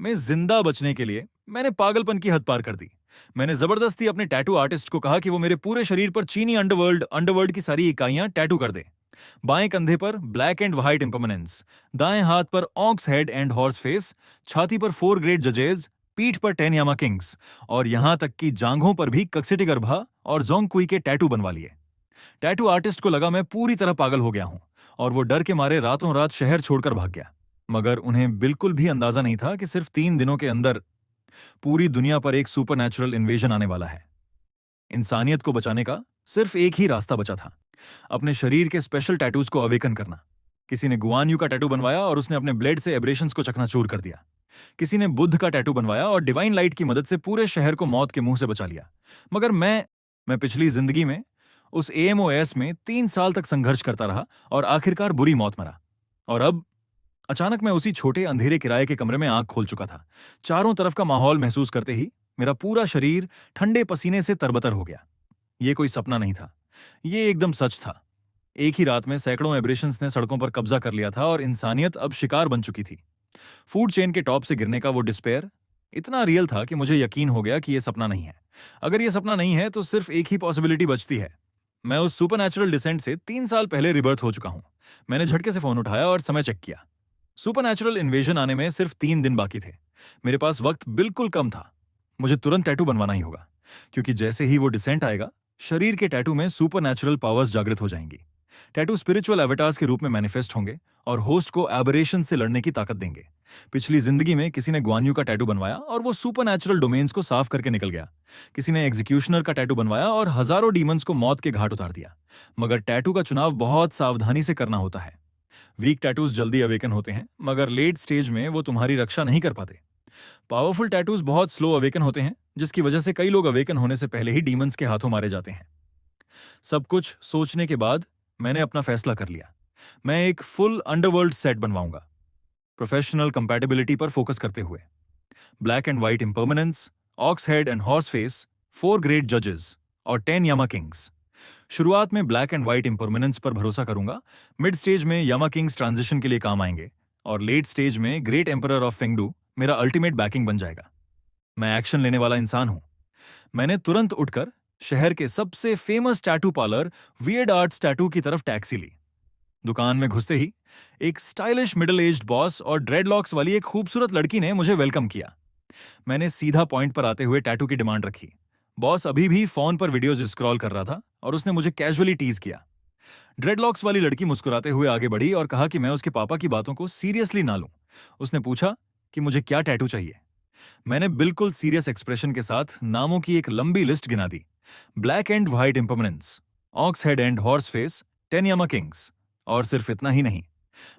में जिंदा बचने के लिए मैंने पागलपन की हद पार कर दी। मैंने जबरदस्ती अपने टैटू आर्टिस्ट को कहा कि वो मेरे पूरे शरीर पर चीनी अंडरवर्ल्ड अंडरवर्ल्ड की सारी इकाइयां टैटू कर दे। बाएं कंधे पर ब्लैक एंड व्हाइट इम्पर्मनेंस, दाएं हाथ पर ox head and horse face, छाती पर 4 ग्रेट जजेज, पीठ पर 10 यामा किंग्स और यहां तक कि जांघों पर भी कक्सिटी गर्भा और जोंगकुई के टैटू बनवा लिए। टैटू आर्टिस्ट को लगा मैं पूरी तरह पागल हो गया हूं और वो डर के मारे रातों रात शहर छोड़कर भाग गया। मगर उन्हें बिल्कुल भी अंदाजा नहीं था कि सिर्फ 3 दिनों के अंदर पूरी दुनिया पर एक सुपरनैचुरल इन्वेजन आने वाला है। इंसानियत को बचाने का सिर्फ एक ही रास्ता बचा था, अपने शरीर के स्पेशल टैटूज को अवेकन करना। किसी ने गुआन यू का टैटू बनवाया और उसने अपने ब्लेड से एब्रेशंस को चकनाचूर कर दिया। किसी ने बुद्ध का टैटू बनवाया और डिवाइन लाइट की मदद से पूरे शहर को मौत के मुंह से बचा लिया। मगर मैं पिछली जिंदगी में उस एएमओएस में 3 साल तक संघर्ष करता रहा और आखिरकार बुरी मौत मरा। और अब अचानक मैं उसी छोटे अंधेरे किराए के कमरे में आंख खोल चुका था। चारों तरफ का माहौल महसूस करते ही मेरा पूरा शरीर ठंडे पसीने से तरबतर हो गया। ये कोई सपना नहीं था, ये एकदम सच था। एक ही रात में सैकड़ों एब्रेशंस ने सड़कों पर कब्जा कर लिया था और इंसानियत अब शिकार बन चुकी थी। फूड चेन के टॉप से गिरने का वो डिस्पेयर इतना रियल था कि मुझे यकीन हो गया कि ये सपना नहीं है। अगर ये सपना नहीं है तो सिर्फ एक ही पॉसिबिलिटी बचती है, मैं उस सुपरनैचुरल डिसेंट से 3 साल पहले रिबर्थ हो चुका हूं। मैंने झटके से फोन उठाया और समय चेक किया। सुपरनैचुरल इन्वेजन आने में सिर्फ 3 दिन बाकी थे। मेरे पास वक्त बिल्कुल कम था। मुझे तुरंत टैटू बनवाना ही होगा, क्योंकि जैसे ही वो डिसेंट आएगा शरीर के टैटू में सुपरनैचुरल पावर्स जागृत हो जाएंगी। टैटू स्पिरिचुअल एवेटार्स के रूप में मैनिफेस्ट होंगे और होस्ट को एबरेशन से लड़ने की ताकत देंगे। पिछली जिंदगी में किसी ने ग्वान्यू का टैटू बनवाया और वो सुपरनैचुरल डोमेन्स को साफ करके निकल गया। किसी ने एग्जीक्यूशनर का टैटू बनवाया और हजारों डीमंस को मौत के घाट उतार दिया। मगर टैटू का चुनाव बहुत सावधानी से करना होता है। वीक टैटूज जल्दी अवेकन होते हैं, मगर लेट स्टेज में वो तुम्हारी रक्षा नहीं कर पाते। पावरफुल टैटूज बहुत स्लो अवेकन होते हैं, जिसकी वजह से कई लोग अवेकन होने से पहले ही डीमंस के हाथों मारे जाते हैं। सब कुछ सोचने के बाद मैंने अपना फैसला कर लिया। मैं एक फुल अंडरवर्ल्ड सेट बनवाऊंगा, प्रोफेशनल कंपैटिबिलिटी पर फोकस करते हुए। Black and white impermanence, ox head and horse face, 4 great जजेस और 10 यामा किंग्स। शुरुआत में ब्लैक एंड व्हाइट इम्पर्मनेंस पर भरोसा करूंगा, मिड स्टेज में यामा किंग्स ट्रांजिशन के लिए काम आएंगे और लेट स्टेज में ग्रेट एम्परर ऑफ फेंगडू मेरा अल्टीमेट बैकिंग बन जाएगा। मैं एक्शन लेने वाला इंसान हूं। मैंने तुरंत उठकर शहर के सबसे famous tattoo parlour weird arts tattoo की तरफ टैक्सी ली। दुकान में घुसते ही एक स्टाइलिश मिडिल एज्ड बॉस और ड्रेडलॉक्स वाली एक खूबसूरत लड़की ने मुझे वेलकम किया। मैंने सीधा पॉइंट पर आते हुए टैटू की डिमांड रखी। बॉस अभी भी फोन पर वीडियोज स्क्रॉल कर रहा था और उसने मुझे कैजुअली टीज किया। ड्रेडलॉक्स वाली लड़की मुस्कुराते हुए आगे बढ़ी और कहा कि मैं उसके पापा की बातों को सीरियसली ना लूं। उसने पूछा कि मुझे क्या टैटू चाहिए। मैंने बिल्कुल सीरियस एक्सप्रेशन के साथ नामों की एक लंबी लिस्ट गिना दी। Black and white impermanence, ox head and horse face, 10 Yama kings. और सिर्फ इतना ही नहीं,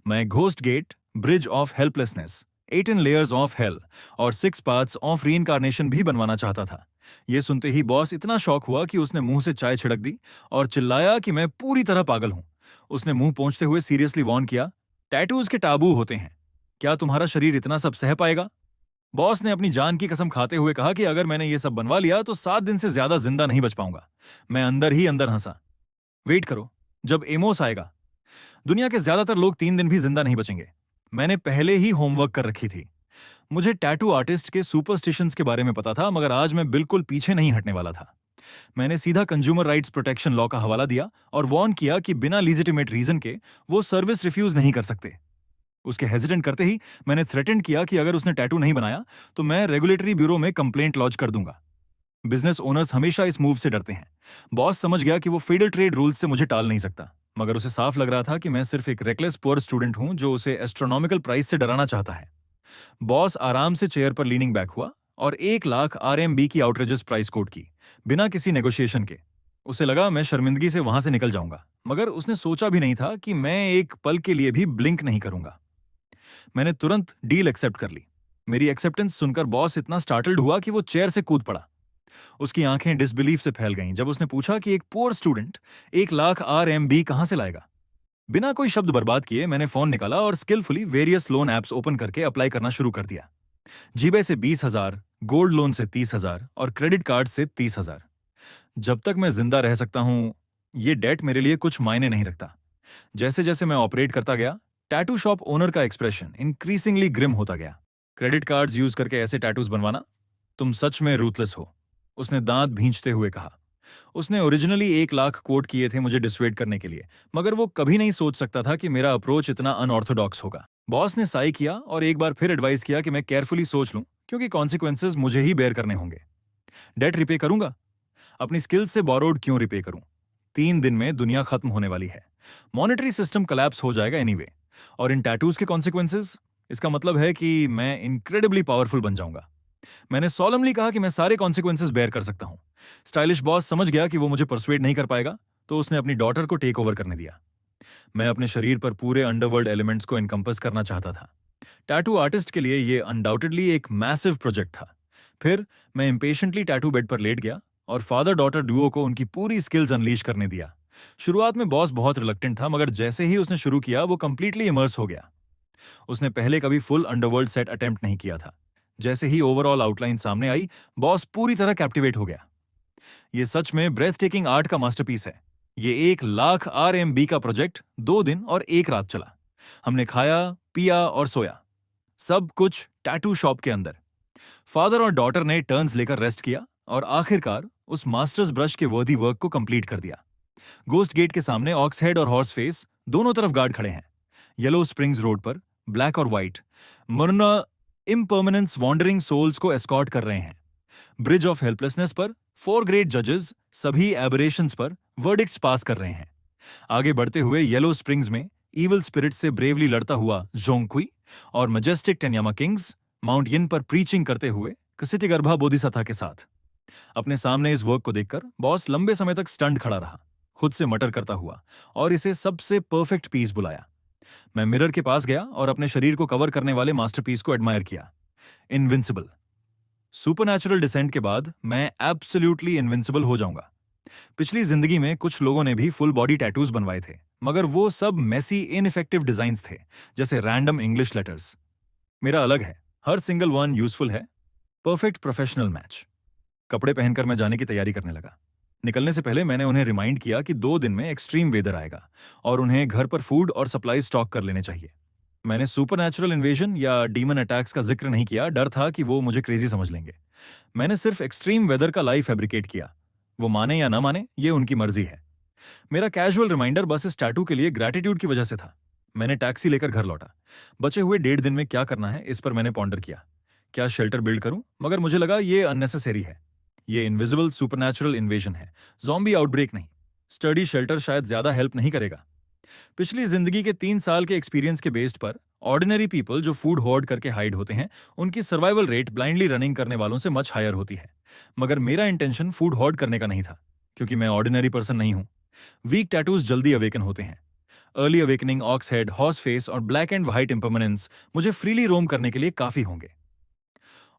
मैं ghost gate, bridge of helplessness, 18 layers of hell और 6 पाथ्स ऑफ रीइंकार्नेशन भी बनवाना चाहता था। यह सुनते ही बॉस इतना शॉक हुआ कि उसने मुंह से चाय छिड़क दी और चिल्लाया कि मैं पूरी तरह पागल हूं। उसने मुंह पोंछते हुए सीरियसली वॉर्न किया, टैटूज के टाबू होते हैं, क्या तुम्हारा शरीर इतना सब सह पाएगा? बॉस ने अपनी जान की कसम खाते हुए कहा कि अगर मैंने ये सब बनवा लिया तो 7 दिन से ज्यादा जिंदा नहीं बच पाऊंगा। मैं अंदर ही अंदर हंसा। वेट करो, जब एमोस आएगा दुनिया के ज्यादातर लोग 3 दिन भी जिंदा नहीं बचेंगे। मैंने पहले ही होमवर्क कर रखी थी। मुझे टैटू आर्टिस्ट के सुपरस्टिशंस के बारे में पता था, मगर आज मैं बिल्कुल पीछे नहीं हटने वाला था। मैंने सीधा कंज्यूमर राइट्स प्रोटेक्शन लॉ का हवाला दिया और वॉर्न किया कि बिना लीजिटिमेट रीजन के वो सर्विस रिफ्यूज नहीं कर सकते। उसके हेजिटेंट करते ही मैंने थ्रेटेंड किया कि अगर उसने टैटू नहीं बनाया तो मैं रेगुलेटरी ब्यूरो में कंप्लेंट लॉन्च कर दूंगा। बिजनेस ओनर्स हमेशा इस मूव से डरते हैं। बॉस समझ गया कि वो फेडरल ट्रेड रूल्स से मुझे टाल नहीं सकता, मगर उसे साफ लग रहा था कि मैं सिर्फ एक रेकलेस पुअर स्टूडेंट हूं जो उसे एस्ट्रोनॉमिकल प्राइस से डराना चाहता है। बॉस आराम से चेयर पर लीनिंग बैक हुआ और 1 लाख RMB की आउटरेजेस प्राइस कोट की, बिना किसी नेगोशिएशन के। उसे लगा मैं शर्मिंदगी से वहां से निकल जाऊंगा, मगर उसने सोचा भी नहीं था कि मैं एक पल के लिए भी ब्लिंक नहीं करूंगा। मैंने तुरंत डील एक्सेप्ट कर ली। मेरी एक्सेप्टेंस सुनकर बॉस इतना स्टार्टल्ड हुआ कि वो चेयर से कूद पड़ा। उसकी आंखें डिसबिलीफ से फैल गईं जब उसने पूछा कि एक पुअर स्टूडेंट 1 लाख RMB कहां से लाएगा। बिना कोई शब्द बर्बाद किए मैंने फोन निकाला और skilfully various loan apps open करके अप्लाई करना शुरू कर दिया। जीबे से 20,000, गोल्ड लोन से 30,000 और क्रेडिट कार्ड से 30,000। जब तक मैं जिंदा रह सकता हूं, ये डेट मेरे लिए कुछ मायने नहीं रखता। जैसे जैसे मैं ऑपरेट करता गया, टैटू शॉप ओनर का एक्सप्रेशन इंक्रीजिंगली ग्रिम होता गया। क्रेडिट कार्ड्स यूज करके ऐसे टैटूज बनवाना, तुम सच में रूथलेस हो, उसने दांत भींचते हुए कहा। उसने ओरिजिनली 1 लाख कोट किए थे मुझे डिसवेड करने के लिए, मगर वो कभी नहीं सोच सकता था कि मेरा अप्रोच इतना अनऑर्थोडॉक्स होगा। बॉस ने साई किया और एक बार फिर एडवाइस किया कि मैं केयरफुली सोच लूं, क्योंकि कॉन्सिक्वेंसेज मुझे ही बेयर करने होंगे। डेट रिपे करूंगा, अपनी स्किल्स से बोरोड क्यों रिपे करूं? 3 दिन में दुनिया खत्म होने वाली है, मॉनेटरी सिस्टम कोलैप्स हो जाएगा एनीवे। और इन टैटूज के कॉन्सिक्वेंसेज, इसका मतलब है कि मैं इनक्रेडिबली पावरफुल बन जाऊंगा। मैंने सॉलमली कहा कि मैं सारे कॉन्सिक्वेंसेज बेयर कर सकता हूं। स्टाइलिश बॉस समझ गया कि वो मुझे परसुएड नहीं कर पाएगा, तो उसने अपनी डॉटर को टेक ओवर करने दिया। मैं अपने शरीर पर पूरे अंडरवर्ल्ड एलिमेंट्स को इनकम्पस करना चाहता था। टैटू आर्टिस्ट के लिए ये अनडाउटेडली एक मैसिव प्रोजेक्ट था। फिर मैं इम्पेशेंटली टैटू बेड पर लेट गया और फादर डॉटर डुओ को उनकी पूरी स्किल्स अनलीश करने दिया। शुरुआत में बॉस बहुत रिलक्टेंट था, मगर जैसे ही उसने शुरू किया वो कंप्लीटली इमर्स हो गया। उसने पहले कभी फुल अंडरवर्ल्ड सेट अटेम्प्ट नहीं किया था। जैसे ही ओवरऑल आउटलाइन सामने आई, बॉस पूरी तरह कैप्टिवेट हो गया। ये सच में ब्रेथ टेकिंग आर्ट का मास्टरपीस है। ये 1 लाख RMB का प्रोजेक्ट 2 दिन और 1 रात चला। हमने खाया, पिया और सोया, सब कुछ टैटू शॉप के अंदर। फादर और डॉटर ने टर्न्स लेकर रेस्ट किया और आखिरकार उस मास्टर्स ब्रश के वर्दी वर्क को कंप्लीट कर दिया। गोस्ट गेट के सामने ऑक्स हेड और हॉर्स फेस दोनों तरफ गार्ड खड़े हैं। येलो स्प्रिंग्स रोड पर ब्लैक और व्हाइट मरना इम्पर्मनेंस वॉन्डरिंग सोल्स को एस्कॉर्ट कर रहे हैं। ब्रिज ऑफ हेल्पलेसनेस पर 4 ग्रेट जजेस सभी एबरेशंस पर वर्डिक्ट्स पास कर रहे हैं। आगे बढ़ते हुए येलो स्प्रिंग्स में इविल स्पिरिट से ब्रेवली लड़ता हुआ जोंगक्वी और मजेस्टिक टेन्यामा किंग्स माउंट यिन पर प्रीचिंग करते हुए कसिटिगर्भा बोधिसत्ता के साथ। अपने सामने इस वर्क को देखकर बॉस लंबे समय तक स्टंट खड़ा रहा, खुद से मटर करता हुआ, और इसे सबसे परफेक्ट पीस बुलाया। मैं मिरर के पास गया और अपने शरीर को कवर करने वाले मास्टरपीस को एडमायर किया। इनविंसिबल। सुपरनैचुरल डिसेंट के बाद मैं एब्सोल्युटली इनविंसिबल हो जाऊंगा। पिछली जिंदगी में कुछ लोगों ने भी फुल बॉडी टैटूज बनवाए थे, मगर वो सब मेसी इनइफेक्टिव डिजाइन्स थे, जैसे रैंडम इंग्लिश लेटर्स। मेरा अलग है, हर सिंगल वन यूजफुल है। Perfect professional match. कपड़े पहनकर मैं जाने की तैयारी करने लगा। निकलने से पहले मैंने उन्हें रिमाइंड किया कि 2 दिन में एक्सट्रीम वेदर आएगा और उन्हें घर पर फूड और सप्लाई स्टॉक कर लेने चाहिए। मैंने सुपरनैचुरल इन्वेजन या डीमन अटैक्स का जिक्र नहीं किया, डर था कि वो मुझे क्रेजी समझ लेंगे। मैंने सिर्फ एक्सट्रीम वेदर का लाइव फैब्रिकेट किया। वो माने या ना माने, ये उनकी मर्जी है। मेरा कैजुअल रिमाइंडर बस इस टैटू के लिए ग्रैटिट्यूड की वजह से था। मैंने टैक्सी लेकर घर लौटा। बचे हुए 1.5 दिन में क्या करना है, इस पर मैंने पॉन्डर किया। क्या शेल्टर बिल्ड करूं? मगर मुझे लगा ये अननेसेसरी है। ये इनविजिबल सुपरनैचुरल इन्वेजन है, ज़ॉम्बी आउटब्रेक नहीं। स्टडी शेल्टर शायद ज्यादा हेल्प नहीं करेगा। पिछली जिंदगी के 3 साल के एक्सपीरियंस के बेस्ड पर ऑर्डिनरी पीपल जो फूड होर्ड करके हाइड होते हैं, उनकी सर्वाइवल रेट ब्लाइंडली रनिंग करने वालों से मच हायर होती है। मगर मेरा इंटेंशन फूड होर्ड करने का नहीं था, क्योंकि मैं ऑर्डिनरी पर्सन नहीं हूं। वीक टैटूज जल्दी अवेकन होते हैं। Early awakening, ox head, horse face और ब्लैक एंड व्हाइट इम्पर्मनेंस मुझे फ्रीली रोम करने के लिए काफी होंगे।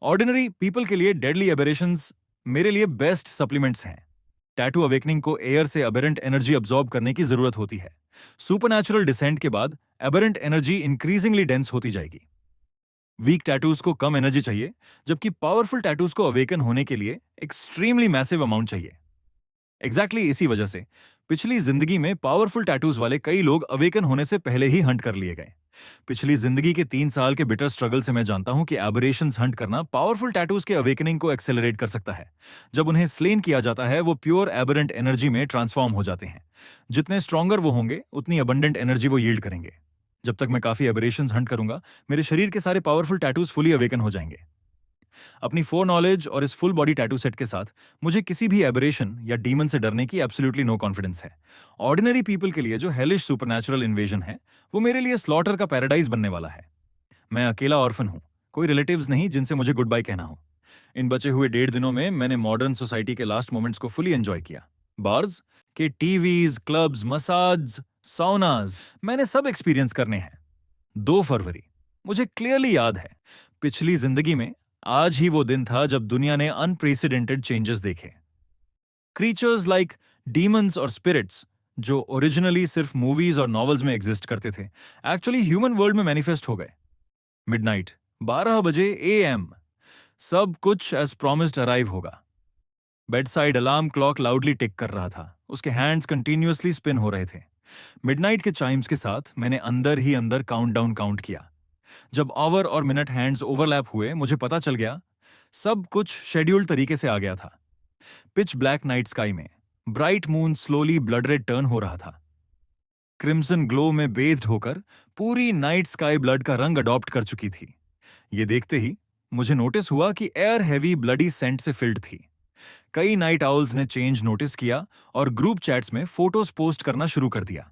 ऑर्डिनरी पीपल के लिए डेडली एबरेशंस मेरे लिए बेस्ट सप्लीमेंट्स हैं। टैटू अवेकनिंग को एयर से अबेरेंट एनर्जी अब्सॉर्ब करने की जरूरत होती है। सुपरनैचुरल डिसेंट के बाद एबेरेंट एनर्जी इंक्रीजिंगली डेंस होती जाएगी। वीक टैटूज को कम एनर्जी चाहिए, जबकि पावरफुल टैटूज को अवेकन होने के लिए एक्सट्रीमली मैसिव अमाउंट चाहिए। एग्जैक्टली इसी वजह से पिछली जिंदगी में पावरफुल टैटूज वाले कई लोग अवेकन होने से पहले ही हंट कर लिए गए। पिछली जिंदगी के 3 साल के बिटर स्ट्रगल से मैं जानता हूं कि एबरेशंस हंट करना पावरफुल टैटूज के अवेकनिंग को एक्सेलरेट कर सकता है। जब उन्हें स्लेन किया जाता है, वो प्योर एबरेंट एनर्जी में ट्रांसफॉर्म हो जाते हैं। जितने स्ट्रॉन्गर वो होंगे, उतनी अबंडेंट एनर्जी वो यील्ड करेंगे। जब तक मैं काफी एबरेशंस हंट करूंगा, मेरे शरीर के सारे पावरफुल टैटूज फुली अवेकन हो जाएंगे। अपनी फोर नॉलेज और इस फुल बॉडी टैटू सेट के साथ मुझे किसी भी एबरेशन या डीमन से डरने की एब्सोल्युटली नो कॉन्फिडेंस है। ऑर्डिनरी पीपल के लिए जो हेलिश सुपरनैचुरल इन्वेजन है, वो मेरे लिए स्लॉटर का पैराडाइज बनने वाला है। मैं अकेला ऑर्फन हूं, कोई रिलेटिव्स नहीं जिनसे मुझे गुड बाय कहना हो। इन बचे हुए 1.5 दिनों में मैंने मॉडर्न सोसाइटी के लास्ट मोमेंट्स को फुली एंजॉय किया। बार्स के टीवीज, क्लब्स, मसाज, साउनाज, मैंने सब एक्सपीरियंस करने हैं। 2 फरवरी मुझे क्लियरली याद है। पिछली जिंदगी में आज ही वो दिन था जब दुनिया ने अनप्रेसिडेंटेड चेंजेस देखे। क्रीचर्स लाइक डीमंस और स्पिरिट्स, जो ओरिजिनली सिर्फ मूवीज और नॉवेल्स में एग्जिस्ट करते थे, एक्चुअली ह्यूमन वर्ल्ड में मैनिफेस्ट हो गए। मिडनाइट 12 बजे AM, सब कुछ एज प्रॉमिस्ड अराइव होगा। Bedside alarm clock loudly tick कर रहा था, उसके हैंड्स कंटिन्यूअसली स्पिन हो रहे थे। मिडनाइट के चाइम्स के साथ मैंने अंदर ही अंदर काउंटडाउन काउंट किया। जब आवर और मिनट हैंड्स ओवरलैप हुए मुझे पता चल गया सब कुछ शेड्यूल्ड तरीके से आ गया था। पिच ब्लैक नाइट स्काई में bright moon slowly blood red turn हो रहा था। क्रिम्सन ग्लो में बेस्ड होकर पूरी नाइट स्काई ब्लड का रंग अडॉप्ट कर चुकी थी। ये देखते ही मुझे नोटिस हुआ कि एयर हैवी ब्लडी सेंट से फिल्ड थी। कई नाइट आउल्स ने चेंज नोटिस किया और ग्रुप चैट्स में फोटोज पोस्ट करना शुरू कर दिया।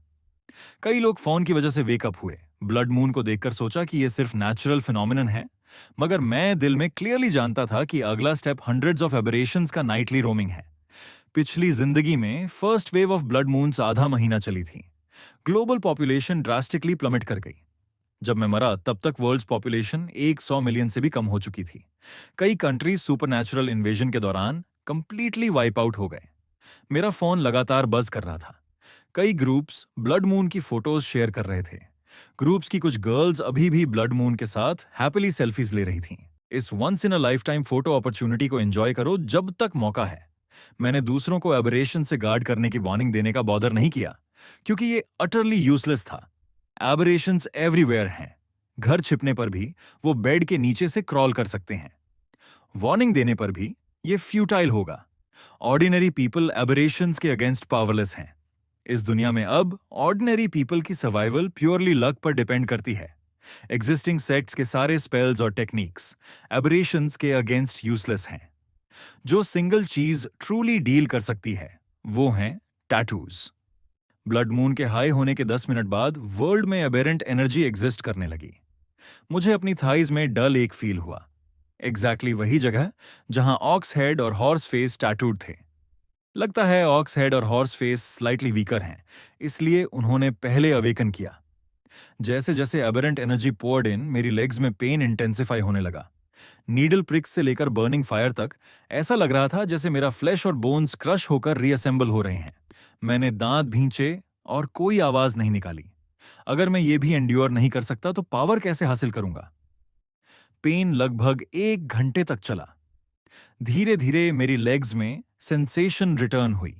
कई लोग फोन की वजह से वेकअप हुए। ब्लड मून को देखकर सोचा कि यह सिर्फ नेचुरल फिनोमिनन है, मगर मैं दिल में क्लियरली जानता था कि अगला स्टेप हंड्रेड्स ऑफ एबरेशंस का नाइटली रोमिंग है। पिछली जिंदगी में first wave of blood moons आधा महीना चली थी। ग्लोबल पॉपुलेशन ड्रास्टिकली प्लमेट कर गई। जब मैं मरा तब तक वर्ल्ड्स पॉपुलेशन 100 मिलियन से भी कम हो चुकी थी। कई कंट्रीज सुपरनैचुरल इन्वेजन के दौरान कंप्लीटली वाइप आउट हो गए। मेरा फोन लगातार बज कर रहा था। कई ग्रुप्स ब्लड मून की फोटोज शेयर कर रहे थे। ग्रुप्स की कुछ गर्ल्स अभी भी ब्लड मून के साथ हैप्पीली सेल्फीज ले रही थीं। इस once in a lifetime photo opportunity को एंजॉय करो जब तक मौका है। मैंने दूसरों को एबरेशन से गार्ड करने की वार्निंग देने का बॉदर नहीं किया, क्योंकि ये अटरली यूजलेस था। एबरेशंस एवरीवेयर हैं। घर छिपने पर भी वो बेड के नीचे से क्रॉल कर सकते हैं। वार्निंग देने पर भी ये फ्यूटाइल होगा। ऑर्डिनरी पीपल एबरेशंस के अगेंस्ट पावरलेस हैं। इस दुनिया में अब ऑर्डिनरी पीपल की सर्वाइवल प्योरली लक पर डिपेंड करती है। एग्जिस्टिंग सेक्ट्स के सारे स्पेल्स और टेक्निक्स एबरेशंस के अगेंस्ट यूजलेस हैं। जो सिंगल चीज ट्रूली डील कर सकती है वो हैं टैटूज। ब्लड मून के हाई होने के 10 मिनट बाद वर्ल्ड में एबेरेंट एनर्जी एग्जिस्ट करने लगी। मुझे अपनी थाइज में डल एक फील हुआ। एग्जैक्टली वही जगह जहां ऑक्स हेड और हॉर्स फेस टैटूड थे। लगता है ऑक्स हेड और हॉर्स फेस स्लाइटली वीकर हैं, इसलिए उन्होंने पहले अवेकन किया। जैसे जैसे एबेरेंट एनर्जी पोर्ड इन, मेरी लेग्स में पेन इंटेंसिफाई होने लगा। नीडल प्रिक्स से लेकर बर्निंग फायर तक ऐसा लग रहा था जैसे मेरा फ्लैश और बोन्स क्रश होकर रीअसेंबल हो रहे हैं। मैंने दांत भींचे और कोई आवाज नहीं निकाली। अगर मैं ये भी एंड्योर नहीं कर सकता तो पावर कैसे हासिल करूंगा? पेन लगभग 1 घंटे तक चला। धीरे धीरे मेरी लेग्स में सेंसेशन रिटर्न हुई।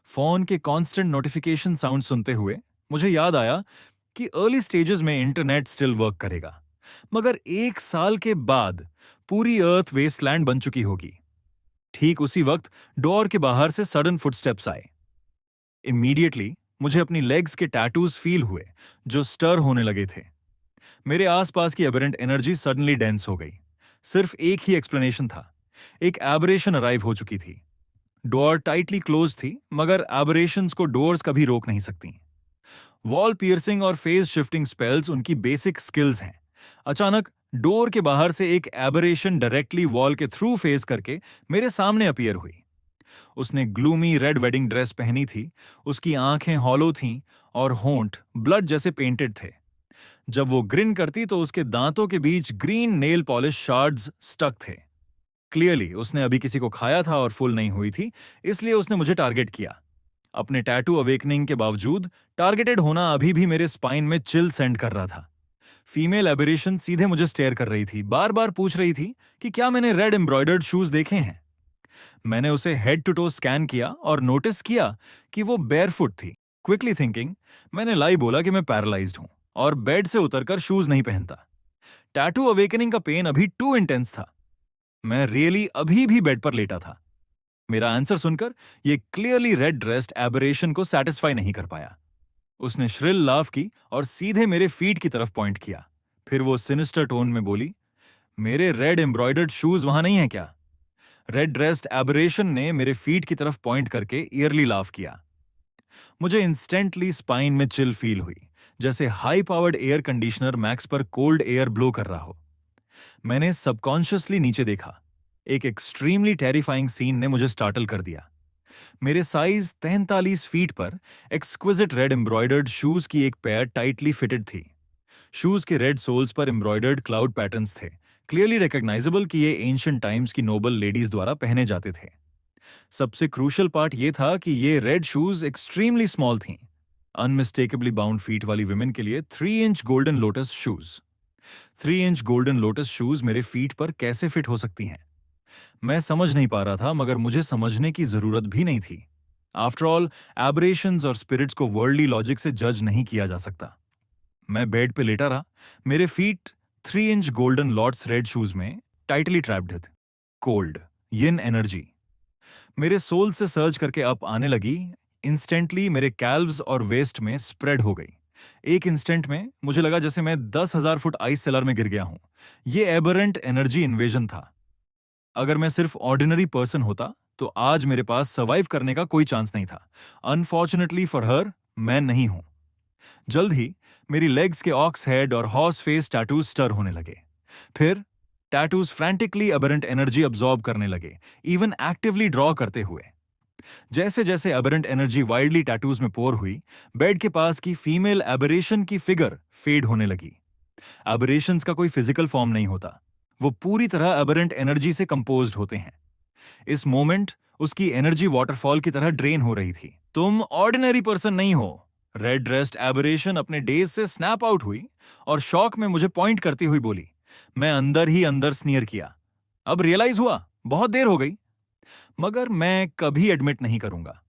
फोन के कांस्टेंट नोटिफिकेशन साउंड सुनते हुए मुझे याद आया कि अर्ली स्टेजेस में इंटरनेट स्टिल वर्क करेगा, मगर 1 साल के बाद पूरी अर्थ वेस्टलैंड बन चुकी होगी। ठीक उसी वक्त डोर के बाहर से सडन फुटस्टेप्स आए। इमीडिएटली मुझे अपनी लेग्स के टैटूज फील हुए जो स्टर होने लगे थे। मेरे आसपास की एबरेंट एनर्जी सडनली डेंस हो गई। सिर्फ एक ही एक्सप्लेनेशन था, एक एबरेशन अराइव हो चुकी थी। डोर टाइटली क्लोज थी, मगर एबरेशंस को डोर्स कभी रोक नहीं सकती। वॉल पियर्सिंग और फेज शिफ्टिंग स्पेल्स उनकी बेसिक स्किल्स हैं। अचानक डोर के बाहर से एक एबरेशन डायरेक्टली वॉल के थ्रू फेस करके मेरे सामने अपीयर हुई। उसने ग्लूमी रेड वेडिंग ड्रेस पहनी थी, उसकी आंखें हॉलो थीं और होंठ ब्लड जैसे पेंटेड थे। जब वो ग्रिन करती तो उसके दांतों के बीच green nail polish shards stuck थे। क्लियरली उसने अभी किसी को खाया था और फुल नहीं हुई थी, इसलिए उसने मुझे टारगेट किया। अपने टैटू अवेकनिंग के बावजूद टारगेटेड होना अभी भी मेरे स्पाइन में चिल सेंड कर रहा था। फीमेल एबरेशन सीधे मुझे स्टेयर कर रही थी, बार बार पूछ रही थी कि क्या मैंने रेड एम्ब्रॉयडर्ड शूज देखे हैं। मैंने उसे हेड टू टो स्कैन किया और नोटिस किया कि वो बेयरफुट थी। क्विकली थिंकिंग, मैंने लाई बोला कि मैं पैरालाइज्ड हूं और बेड से उतरकर शूज नहीं पहनता। टैटू अवेकनिंग का पेन अभी टू इंटेंस था। मैं रियली अभी भी बेड पर लेटा था। मेरा आंसर सुनकर ये क्लियरली रेड ड्रेस्ड एबरेशन को सेटिस्फाई नहीं कर पाया। उसने श्रिल लाफ की और सीधे मेरे फीट की तरफ पॉइंट किया। फिर वो सिनिस्टर टोन में बोली, मेरे रेड एम्ब्रॉयडर्ड शूज वहां नहीं है क्या? रेड ड्रेस्ड एबरेशन ने मेरे फीट की तरफ पॉइंट करके ईयरली लाफ किया। मुझे इंस्टेंटली स्पाइन में चिल फील हुई, जैसे high powered air conditioner max पर कोल्ड एयर ब्लो कर रहा हो। मैंने सबकॉन्शियसली नीचे देखा। एक एक्सट्रीमली टेरिफाइंग सीन ने मुझे स्टार्टल कर दिया। मेरे साइज 43 फीट पर एक्सक्विजिट रेड एम्ब्रॉयडर्ड शूज की एक पेयर टाइटली फिटेड थी। शूज के रेड सोल्स पर एम्ब्रॉयडर्ड क्लाउड पैटर्न्स थे, क्लियरली रिकॉग्नाइजेबल कि ये एंशिएंट टाइम्स की नोबल लेडीज द्वारा पहने जाते थे। सबसे क्रूशियल पार्ट ये था कि ये रेड शूज एक्सट्रीमली स्मॉल थीं। अनमिस्टेकेबली बाउंड फीट वाली विमेन के लिए 3 inch golden lotus shoes. 3 inch golden lotus shoes मेरे फीट पर कैसे फिट हो सकती हैं? मैं समझ नहीं पा रहा था, मगर मुझे समझने की जरूरत भी नहीं थी। आफ्टर ऑल, एबरेशंस और स्पिरिट्स को वर्ल्डली लॉजिक से जज नहीं किया जा सकता। मैं बेड पे लेटा रहा, मेरे feet 3 inch golden lords red shoes में टाइटली ट्रैप्ड थे। कोल्ड, यिन एनर्जी मेरे सोल से सर्ज करके अप आने लगी। इंस्टेंटली मेरे कैल्व्स और वेस्ट में स्प्रेड हो गई। एक इंस्टेंट में मुझे लगा जैसे मैं 10,000 फुट आइस सेलर में गिर गया हूं। ये एबरेंट एनर्जी इन्वेजन था। अगर मैं सिर्फ ऑर्डिनरी पर्सन होता तो आज मेरे पास सर्वाइव करने का कोई चांस नहीं था। अनफॉर्चुनेटली फॉर हर, मैं नहीं हूं। जल्द ही मेरी लेग्स के ऑक्स हेड और हॉर्स फेस टैटूज स्टर होने लगे। फिर tattoos frantically aberrant energy absorb करने लगे, इवन एक्टिवली ड्रॉ करते हुए। जैसे जैसे एबरेंट एनर्जी वाइल्डली टैटूज में पोर हुई, बेड के पास की फीमेल एबरेशन की फिगर फेड होने लगी। एबरेशंस का कोई फिजिकल फॉर्म नहीं होता, वो पूरी तरह एबरेंट एनर्जी से कंपोज्ड होते हैं। इस मोमेंट उसकी एनर्जी वाटरफॉल की तरह ड्रेन हो रही थी। तुम ऑर्डिनरी पर्सन नहीं हो। रेड ड्रेस्ड एबरेशन अपने डेज से स्नैप आउट हुई और शॉक में मुझे पॉइंट करती हुई बोली। मैं अंदर ही अंदर स्नीयर किया। अब रियलाइज हुआ बहुत देर हो गई, मगर मैं कभी एडमिट नहीं करूंगा।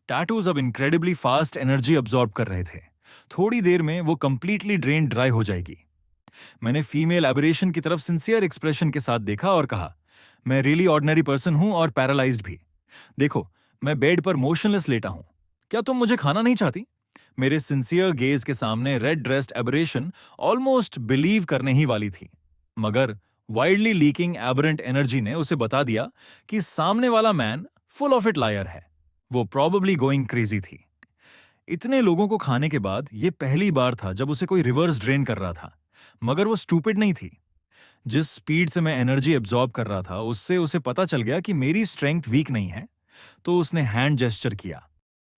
टैटूज अब इनक्रेडिबली फास्ट एनर्जी अब्सॉर्ब कर रहे थे। थोड़ी देर में वो कंप्लीटली ड्रेन ड्राई हो जाएगी। मैंने फीमेल एबरेशन की तरफ सिंसियर एक्सप्रेशन के साथ देखा और कहा, मैं रियली ऑर्डिनरी पर्सन हूं और पैरालाइज्ड भी। देखो, मैं बेड पर मोशनलेस लेटा हूं। क्या तुम मुझे खाना नहीं चाहती? मेरे सिंसियर गेज के सामने red dressed aberration almost believe करने ही वाली थी, मगर वाइल्डली लीकिंग एबरेंट एनर्जी ने उसे बता दिया कि सामने वाला man full of it liar है। वो प्रॉबली गोइंग क्रेजी थी। इतने लोगों को खाने के बाद ये पहली बार था जब उसे कोई रिवर्स ड्रेन कर रहा था, मगर वो स्टूपिड नहीं थी। जिस स्पीड से मैं एनर्जी एब्जॉर्ब कर रहा था उससे उसे पता चल गया कि मेरी स्ट्रेंथ वीक नहीं है, तो उसने हैंड जेस्चर किया।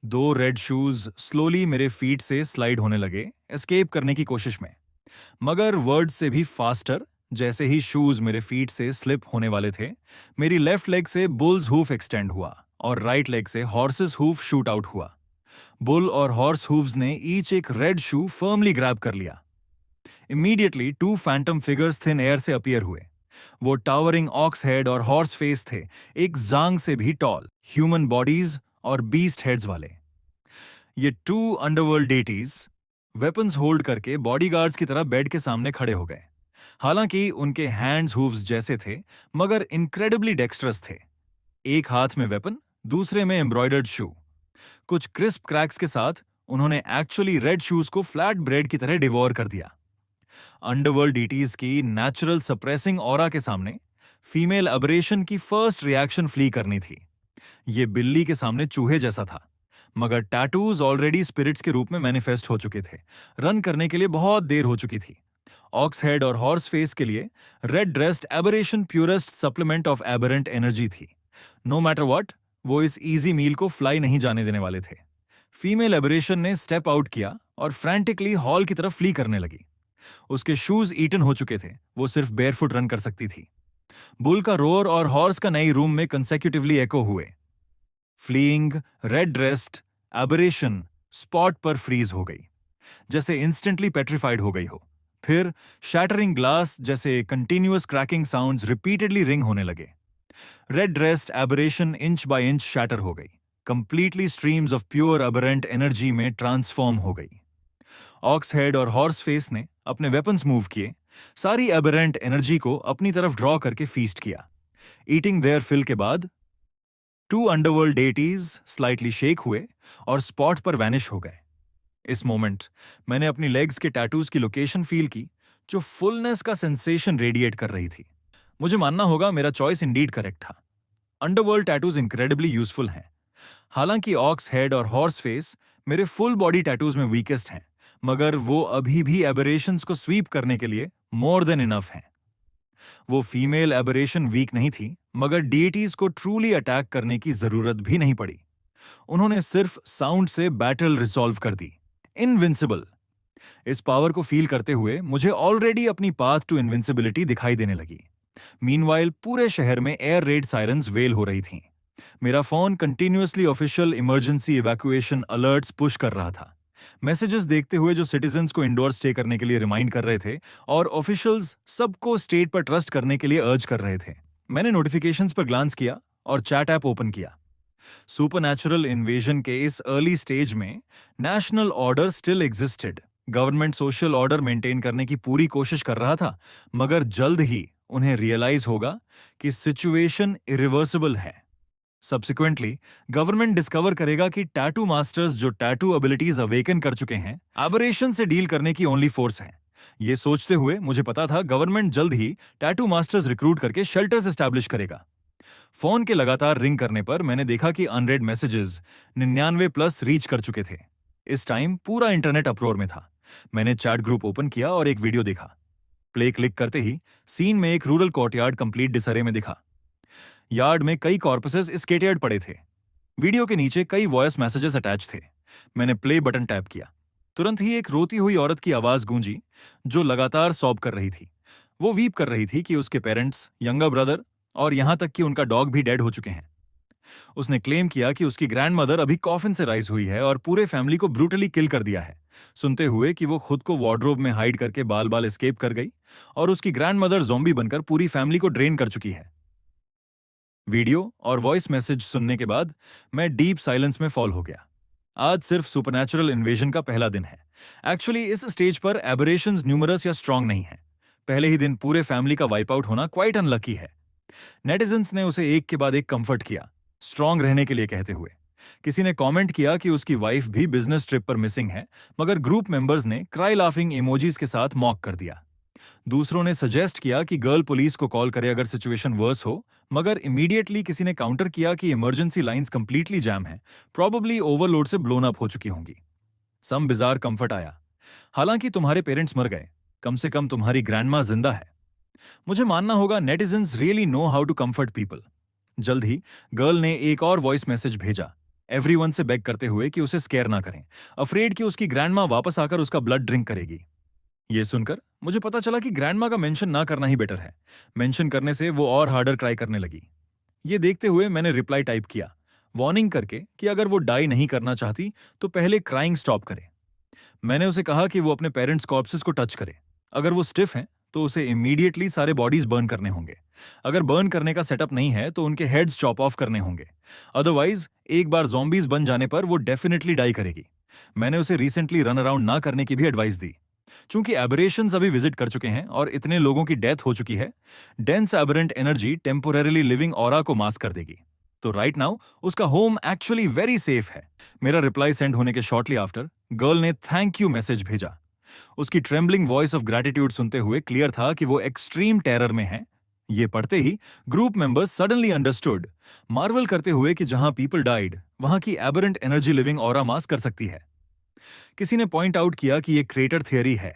2 रेड शूज स्लोली मेरे फीट से स्लाइड होने लगे, एस्केप करने की कोशिश में, मगर वर्ड से भी फास्टर। जैसे ही शूज मेरे फीट से स्लिप होने वाले थे, मेरी लेफ्ट लेग से बुल्स हूफ एक्सटेंड हुआ और राइट लेग से हॉर्सेस हूफ शूट आउट हुआ। बुल और हॉर्स हूव्स ने ईच एक रेड शू फर्मली ग्रैब कर लिया। Immediately 2 Phantom figures thin air से अपीयर हुए। वो टावरिंग ऑक्स हेड और हॉर्स फेस थे, एक जांग से भी टॉल, ह्यूमन बॉडीज और बीस्ट हेड्स वाले। ये 2 अंडरवर्ल्ड डेटीज वेपन्स होल्ड करके बॉडीगार्ड्स की तरह बेड के सामने खड़े हो गए। हालांकि उनके हैंड्स हूव्स जैसे थे, मगर इनक्रेडिबली डेक्स्ट्रस थे। एक हाथ में वेपन, दूसरे में एम्ब्रॉयडर्ड शू। कुछ क्रिस्प क्रैक्स के साथ उन्होंने एक्चुअली रेड शूज को फ्लैट ब्रेड की तरह डिवोर कर दिया। अंडरवर्ल्ड डीटीज की नेचुरल सप्रेसिंग ऑरा के सामने फीमेल अबरेशन की फर्स्ट रिएक्शन फ्ली करनी थी। ये बिल्ली के सामने चूहे जैसा था, मगर टैटूज ऑलरेडी स्पिरिट्स के रूप में मैनिफेस्ट हो चुके थे। रन करने के लिए बहुत देर हो चुकी थी। ऑक्स हेड और हॉर्स फेस के लिए red dressed aberration purest supplement of aberrant energy थी। नो मैटर व्हाट, वो इस इजी मील को फ्लाई नहीं जाने देने वाले थे। फीमेल एबरेशन ने स्टेप आउट किया और फ्रैंटिकली हॉल की तरफ फ्ली करने लगी। उसके शूज ईटन हो चुके थे, वो सिर्फ बेयरफुट रन कर सकती थी। बुल का रोर और हॉर्स का नई रूम में कंसेक्यूटिवली एको हुए। Fleeing red dressed aberration spot पर फ्रीज हो गई, जैसे इंस्टेंटली पेट्रिफाइड हो गई हो। फिर शैटरिंग ग्लास जैसे continuous cracking sounds repeatedly ring होने लगे। Red dressed aberration inch by inch shatter हो गई, completely streams of pure aberrant energy में ट्रांसफॉर्म हो गई। ऑक्स हेड और हॉर्स फेस ने अपने वेपन्स मूव किए, सारी एबरेंट एनर्जी को अपनी तरफ ड्रॉ करके फीस्ट किया। ईटिंग देयर फिल के बाद 2 अंडरवर्ल्ड डेटीज स्लाइटली शेक हुए और स्पॉट पर वैनिश हो गए। इस मोमेंट मैंने अपनी लेग्स के टैटूज की लोकेशन फील की, जो फुलनेस का सेंसेशन रेडिएट कर रही थी। मुझे मानना होगा मेरा चॉइस इंडीड करेक्ट था। अंडरवर्ल्ड टैटूज इंक्रेडिबली यूजफुल हैं। हालांकि ऑक्स हेड और हॉर्स फेस मेरे फुल बॉडी टैटूज में वीकेस्ट हैं, मगर वो अभी भी एबरेशंस को स्वीप करने के लिए मोर देन इनफ हैं। वो फीमेल एबरेशन वीक नहीं थी, मगर डीटीज को ट्रूली अटैक करने की जरूरत भी नहीं पड़ी। उन्होंने सिर्फ साउंड से बैटल रिजॉल्व कर दी। इनविंसिबल। इस पावर को फील करते हुए मुझे ऑलरेडी अपनी पाथ टू इनविंसिबिलिटी दिखाई देने लगी। मीनवाइल पूरे शहर में एयर रेड सायरन्स वेल हो रही थीं। मेरा phone continuously official emergency evacuation alerts push कर रहा था। मैसेजेस देखते हुए जो सिटीजन्स को इंडोर स्टे करने के लिए रिमाइंड कर रहे थे और ऑफिशियल्स सबको स्टेट पर ट्रस्ट करने के लिए अर्ज कर रहे थे। मैंने नोटिफिकेशंस पर ग्लांस किया और चैट ऐप ओपन किया। सुपरनैचुरल इन्वेजन के इस अर्ली स्टेज में national order still existed. Government social order maintain करने की पूरी कोशिश कर रहा था, मगर जल्द ही उन्हें रियलाइज होगा कि सिचुएशन इरिवर्सिबल है। सब्सिक्वेंटली गवर्नमेंट डिस्कवर करेगा कि टैटू मास्टर्स जो टैटू एबिलिटीज अवेकन कर चुके हैं, एबरेशन से डील करने की ओनली फोर्स हैं। ये सोचते हुए मुझे पता था गवर्नमेंट जल्द ही टैटू मास्टर्स रिक्रूट करके शेल्टर्स एस्टैब्लिश करेगा। फोन के लगातार रिंग करने पर मैंने देखा कि अनरेड मैसेजेस 99+ रीच कर चुके थे। इस टाइम पूरा इंटरनेट अपरोर में था। मैंने चैट ग्रुप ओपन किया और एक वीडियो देखा। प्ले क्लिक करते ही सीन में एक रूरल कोर्टयार्ड कंप्लीट डिसअरे में दिखा। यार्ड में कई कॉर्पसेस स्केटर्ड पड़े थे। वीडियो के नीचे कई वॉइस मैसेजेस अटैच थे। मैंने प्ले बटन टैप किया। तुरंत ही एक रोती हुई औरत की आवाज गूंजी जो लगातार सॉब कर रही थी। वो वीप कर रही थी कि उसके पेरेंट्स, यंगर ब्रदर और यहां तक कि उनका डॉग भी डेड हो चुके हैं। उसने क्लेम किया कि उसकी ग्रैंडमदर अभी कॉफिन से राइज हुई है और पूरे फैमिली को ब्रूटली किल कर दिया है, सुनते हुए कि वो खुद को वार्डरोब में हाइड करके बाल बाल एस्केप कर गई और उसकी ग्रैंडमदर ज़ॉम्बी बनकर पूरी फैमिली को ड्रेन कर चुकी है। वीडियो और वॉइस मैसेज सुनने के बाद मैं डीप साइलेंस में फॉल हो गया। आज सिर्फ सुपरनैचुरल इन्वेजन का पहला दिन है। एक्चुअली इस स्टेज पर एबरेशंस न्यूमरस या स्ट्रांग नहीं है। पहले ही दिन पूरे फैमिली का वाइप आउट होना क्वाइट अनलकी है। नेटिजन्स ने उसे एक के बाद एक कंफर्ट किया, स्ट्रांग रहने के लिए कहते हुए। किसी ने कमेंट किया कि उसकी वाइफ भी बिजनेस ट्रिप पर मिसिंग है, मगर ग्रुप मेंबर्स ने क्राई लाफिंग इमोजीज के साथ मॉक कर दिया। दूसरों ने सजेस्ट किया कि गर्ल पुलिस को कॉल करे अगर सिचुएशन वर्स हो, मगर इमीडिएटली किसी ने काउंटर किया कि इमरजेंसी लाइंस कंप्लीटली जैम है, प्रॉबब्ली ओवरलोड से ब्लोन अप हो चुकी होंगी। सम बिजार कंफर्ट आया। हालांकि तुम्हारे पेरेंट्स मर गए, कम से कम तुम्हारी ग्रैंडमा जिंदा है। मुझे मानना होगा netizens really know how to comfort people. जल्द ही गर्ल ने एक और वॉइस मैसेज भेजा, एवरीवन से बेग करते हुए कि उसे स्केयर ना करें, अफ्रेड कि उसकी ग्रैंडमा वापस आकर उसका ब्लड ड्रिंक करेगी। ये सुनकर मुझे पता चला कि ग्रैंडमा का मेंशन ना करना ही बेटर है। मेंशन करने से वो और हार्डर क्राई करने लगी। ये देखते हुए मैंने रिप्लाई टाइप किया, वार्निंग करके कि अगर वो डाई नहीं करना चाहती तो पहले क्राइंग स्टॉप करे। मैंने उसे कहा कि वो अपने पेरेंट्स कॉर्प्सेस को टच करे। अगर वो स्टिफ हैं तो उसे इमीडिएटली सारे बॉडीज बर्न करने होंगे। अगर बर्न करने का सेटअप नहीं है तो उनके हेड्स चॉप ऑफ करने होंगे। अदरवाइज एक बार ज़ॉम्बीज बन जाने पर वो डेफिनेटली डाई करेगी। मैंने उसे रिसेंटली रन अराउंड ना करने की भी एडवाइस दी। चूंकि एबरेशंस अभी विजिट कर चुके हैं और इतने लोगों की डेथ हो चुकी है, dense aberrant energy temporarily living aura को मास्क कर देगी। तो राइट नाउ उसका होम एक्चुअली वेरी सेफ है। मेरा रिप्लाई सेंड होने के शॉर्टली आफ्टर गर्ल ने थैंक यू मैसेज भेजा। उसकी ट्रेम्बलिंग वॉइस ऑफ ग्रैटिट्यूड सुनते हुए क्लियर था कि वो एक्सट्रीम टेरर में है। ये पढ़ते ही group members suddenly understood, marvel करते हुए कि जहां पीपल डाइड वहां की aberrant energy living aura mask कर सकती है। किसी ने पॉइंट आउट किया कि यह क्रेटर थियरी है,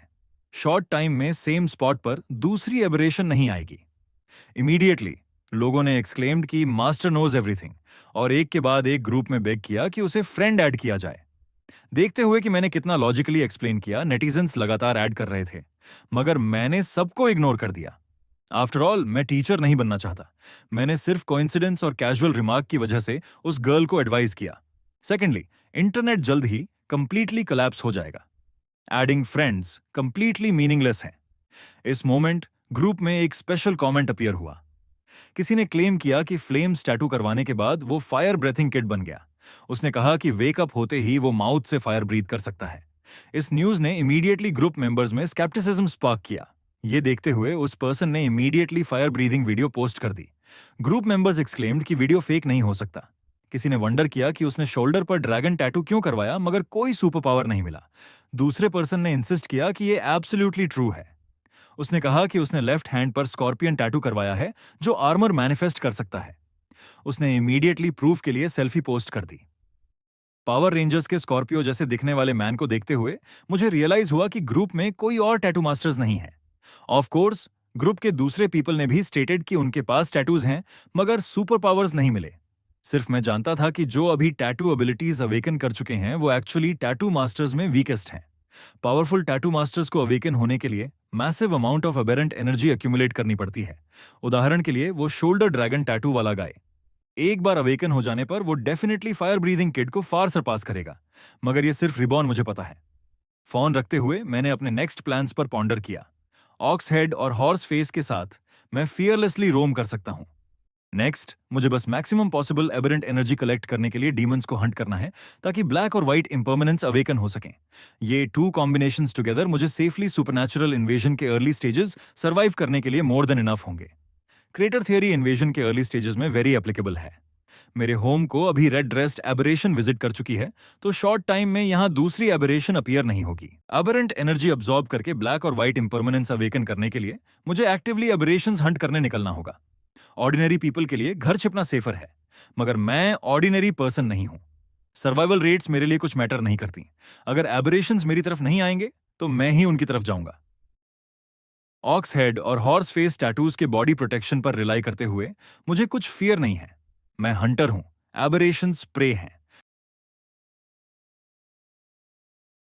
शॉर्ट टाइम में सेम स्पॉट पर दूसरी एबरेशन नहीं आएगी। इमीडिएटली लोगों ने एक्सक्लेम्ड कि मास्टर नोज एवरीथिंग और एक के बाद एक ग्रुप में बेग किया कि उसे फ्रेंड ऐड किया जाए। देखते हुए कि मैंने कितना लॉजिकली एक्सप्लेन किया, नेटिजन्स लगातार ऐड कर रहे थे, मगर मैंने सबको इग्नोर कर दिया। आफ्टर ऑल मैं टीचर नहीं बनना चाहता। मैंने सिर्फ कोइंसिडेंस और कैजुअल रिमार्क की वजह से उस गर्ल को एडवाइस किया। सेकेंडली, इंटरनेट जल्द ही कंप्लीटली कोलैप्स हो जाएगा। एडिंग फ्रेंड्स कंप्लीटली मीनिंगलेस है। इस मोमेंट ग्रुप में एक स्पेशल कमेंट अपीयर हुआ। किसी ने क्लेम किया कि फ्लेम्स टैटू करवाने के बाद वो फायर ब्रेथिंग किड बन गया। उसने कहा कि वेकअप होते ही वो माउथ से फायर ब्रीथ कर सकता है। इस न्यूज ने इमीडिएटली ग्रुप मेंबर्स में स्केप्टिसिज्म स्पार्क किया। ये देखते हुए उस पर्सन ने immediately fire breathing video post कर दी। ग्रुप मेंबर्स एक्सक्लेम्ड कि वीडियो फेक नहीं हो सकता। किसी ने वंडर किया कि उसने शोल्डर पर ड्रैगन टैटू क्यों करवाया, मगर कोई सुपर पावर नहीं मिला। दूसरे पर्सन ने इंसिस्ट किया कि ये एब्सोल्युटली ट्रू है। उसने कहा कि उसने लेफ्ट हैंड पर स्कॉर्पियन टैटू करवाया है जो आर्मर मैनिफेस्ट कर सकता है। उसने इमीडिएटली प्रूफ के लिए सेल्फी पोस्ट कर दी। पावर रेंजर्स के स्कॉर्पियो जैसे दिखने वाले मैन को देखते हुए मुझे रियलाइज हुआ कि ग्रुप में कोई और टैटू मास्टर्स नहीं है। ऑफ कोर्स ग्रुप के दूसरे पीपल ने भी स्टेटेड कि उनके पास टैटूज हैं, मगर सुपर पावर्स नहीं मिले। सिर्फ मैं जानता था कि जो अभी टैटू एबिलिटीज अवेकन कर चुके हैं वो एक्चुअली टैटू मास्टर्स में वीकेस्ट हैं। पावरफुल टैटू मास्टर्स को अवेकन होने के लिए massive amount of aberrant energy accumulate करनी पड़ती है। उदाहरण के लिए वो शोल्डर ड्रैगन टैटू वाला गाय एक बार अवेकन हो जाने पर वो डेफिनेटली फायर ब्रीथिंग किड को फार सरपास करेगा, मगर ये सिर्फ रिबॉर्न मुझे पता है। फोन रखते हुए मैंने अपने नेक्स्ट प्लान्स पर पॉन्डर किया। ऑक्स हेड और हॉर्स फेस के साथ मैं फियरलेसली रोम कर सकता हूं। नेक्स्ट, मुझे बस maximum possible aberrant energy collect करने के लिए डीमंस को हंट करना है ताकि ब्लैक और व्हाइट इम्पर्मनेंस अवेकन हो सकें। ये टू कॉम्बिनेशंस टुगेदर मुझे सेफली सुपरनैचुरल इन्वेजन के अर्ली स्टेजेस सर्वाइव करने के लिए मोर देन इनफ होंगे। क्रेटर थियरी इन्वेजन के अर्ली स्टेजेस में वेरी एप्लीकेबल है। मेरे होम को अभी रेड ड्रेस्ड एबरेशन विजिट कर चुकी है, तो शॉर्ट टाइम में यहां दूसरी एबरेशन अपीयर नहीं होगी। एबरेंट एनर्जी अब्सॉर्ब करके ब्लैक और व्हाइट इम्पर्मनेंस अवेकन करने के लिए मुझे एक्टिवली एबरेशंस हंट करने निकलना होगा। ऑर्डिनरी पीपल के लिए घर छिपना सेफर है, मगर मैं ऑर्डिनरी पर्सन नहीं हूं। सर्वाइवल रेट्स मेरे लिए कुछ मैटर नहीं करती। अगर एबरेशंस मेरी तरफ नहीं आएंगे तो मैं ही उनकी तरफ जाऊंगा। ऑक्स हेड और हॉर्स फेस टैटूज के बॉडी प्रोटेक्शन पर रिलाई करते हुए मुझे कुछ फियर नहीं है। मैं हंटर हूं, एबरेशंस प्रे हैं।